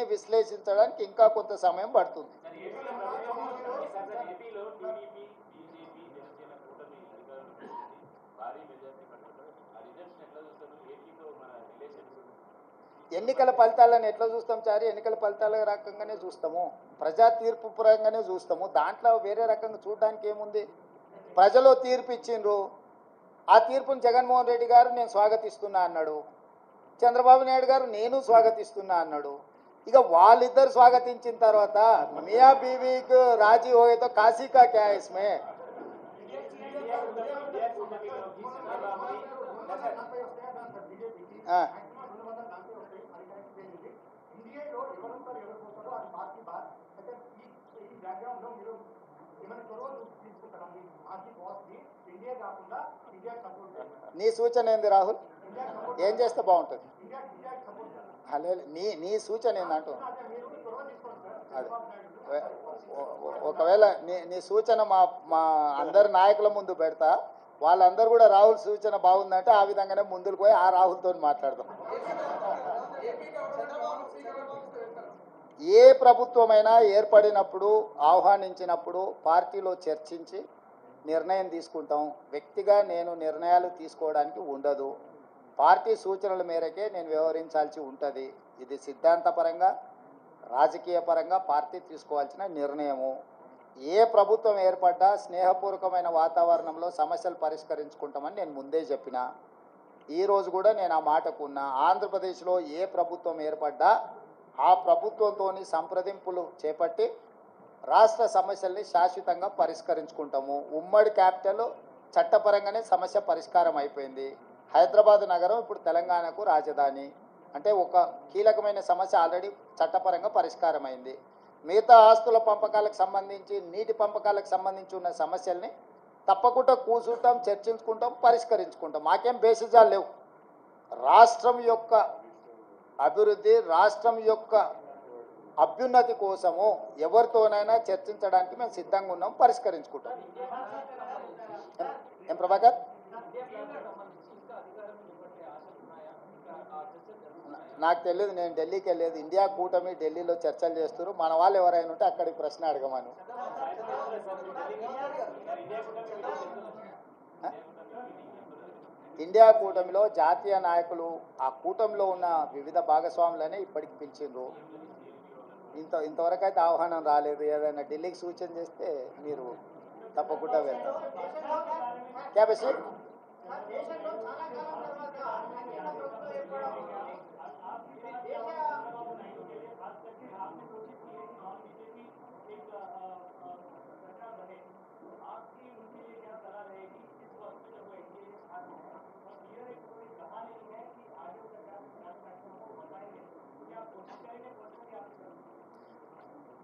విశ్లేషించడానికి ఇంకా కొంత సమయం పడుతుంది. ఎన్నికల ఫలితాలను ఎట్లా చూస్తాం చారి? ఎన్నికల ఫలితాల రకంగానే చూస్తాము, ప్రజా తీర్పు పరంగానే చూస్తాము. దాంట్లో వేరే రకంగా చూడడానికి ఏముంది? ప్రజలు తీర్పు ఇచ్చిండ్రు, ఆ తీర్పును జగన్మోహన్ రెడ్డి గారు నేను స్వాగతిస్తున్నా అన్నాడు, చంద్రబాబు నాయుడు గారు నేను స్వాగతిస్తున్నా అన్నాడు. ఇక వాళ్ళిద్దరు స్వాగతించిన తర్వాత మియా బీవీకి రాజీ హోయేతో కాశీ కా క్యా ఇస్మే? నీ సూచన ఏంది రాహుల్? ఏం చేస్తే బాగుంటుంది? నీ నీ సూచన ఏందంటూ అదే ఒకవేళ నీ సూచన మా మా అందరి నాయకుల ముందు పెడతా, వాళ్ళందరూ కూడా రాహుల్ సూచన బాగుందంటే ఆ విధంగానే ముందుకు పోయి ఆ రాహుల్తో మాట్లాడదాం. ఏ ప్రభుత్వమైనా ఏర్పడినప్పుడు ఆహ్వానించినప్పుడు పార్టీలో చర్చించి నిర్ణయం తీసుకుంటాం. వ్యక్తిగా నేను నిర్ణయాలు తీసుకోవడానికి ఉండదు. పార్టీ సూచనల మేరకే నేను వ్యవహరించాల్సి ఉంటుంది. ఇది సిద్ధాంతపరంగా రాజకీయ పరంగా పార్టీ తీసుకోవాల్సిన నిర్ణయము. ఏ ప్రభుత్వం ఏర్పడ్డా స్నేహపూర్వకమైన వాతావరణంలో సమస్యలు పరిష్కరించుకుంటామని నేను ముందే చెప్పిన. ఈరోజు కూడా నేను ఆ మాటకున్నా. ఆంధ్రప్రదేశ్లో ఏ ప్రభుత్వం ఏర్పడ్డా ఆ ప్రభుత్వంతో సంప్రదింపులు చేపట్టి రాష్ట్ర సమస్యల్ని శాశ్వతంగా పరిష్కరించుకుంటాము. ఉమ్మడి క్యాపిటల్ చట్టపరంగానే సమస్య పరిష్కారం అయిపోయింది. హైదరాబాద్ నగరం ఇప్పుడు తెలంగాణకు రాజధాని అంటే ఒక కీలకమైన సమస్య ఆల్రెడీ చట్టపరంగా పరిష్కారం అయింది. మిగతా ఆస్తుల పంపకాలకు సంబంధించి, నీటి పంపకాలకు సంబంధించి ఉన్న సమస్యల్ని తప్పకుండా కూర్చుంటాం, చర్చించుకుంటాం, పరిష్కరించుకుంటాం. మాకేం బేసిజాలు లేవు. రాష్ట్రం యొక్క అభివృద్ధి, రాష్ట్రం యొక్క అభ్యున్నతి కోసము ఎవరితోనైనా చర్చించడానికి మేము సిద్ధంగా ఉన్నాం, పరిష్కరించుకుంటాం. ఏం ప్రభాకర్? నాకు తెలియదు, నేను ఢిల్లీకి వెళ్ళలేదు. ఇండియా కూటమి ఢిల్లీలో చర్చలు చేస్తారు. మన వాళ్ళు ఎవరైనా ఉంటే అక్కడికి ప్రశ్న అడగమను. ఇండియా కూటమిలో జాతీయ నాయకులు ఆ కూటమిలో ఉన్న వివిధ భాగస్వాములనే ఇప్పటికి పిలిచిండ్రు. ఇంతవరకు అయితే ఆహ్వానం రాలేదు. ఏదైనా ఢిల్లీకి సూచన చేస్తే మీరు తప్పకుండా వెళ్తారు. క్యాబేసి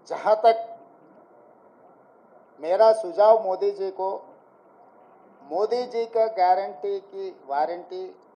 जहाँ तक मेरा सुझाव मोदी जी को, मोदी जी का गारंटी की वारंटी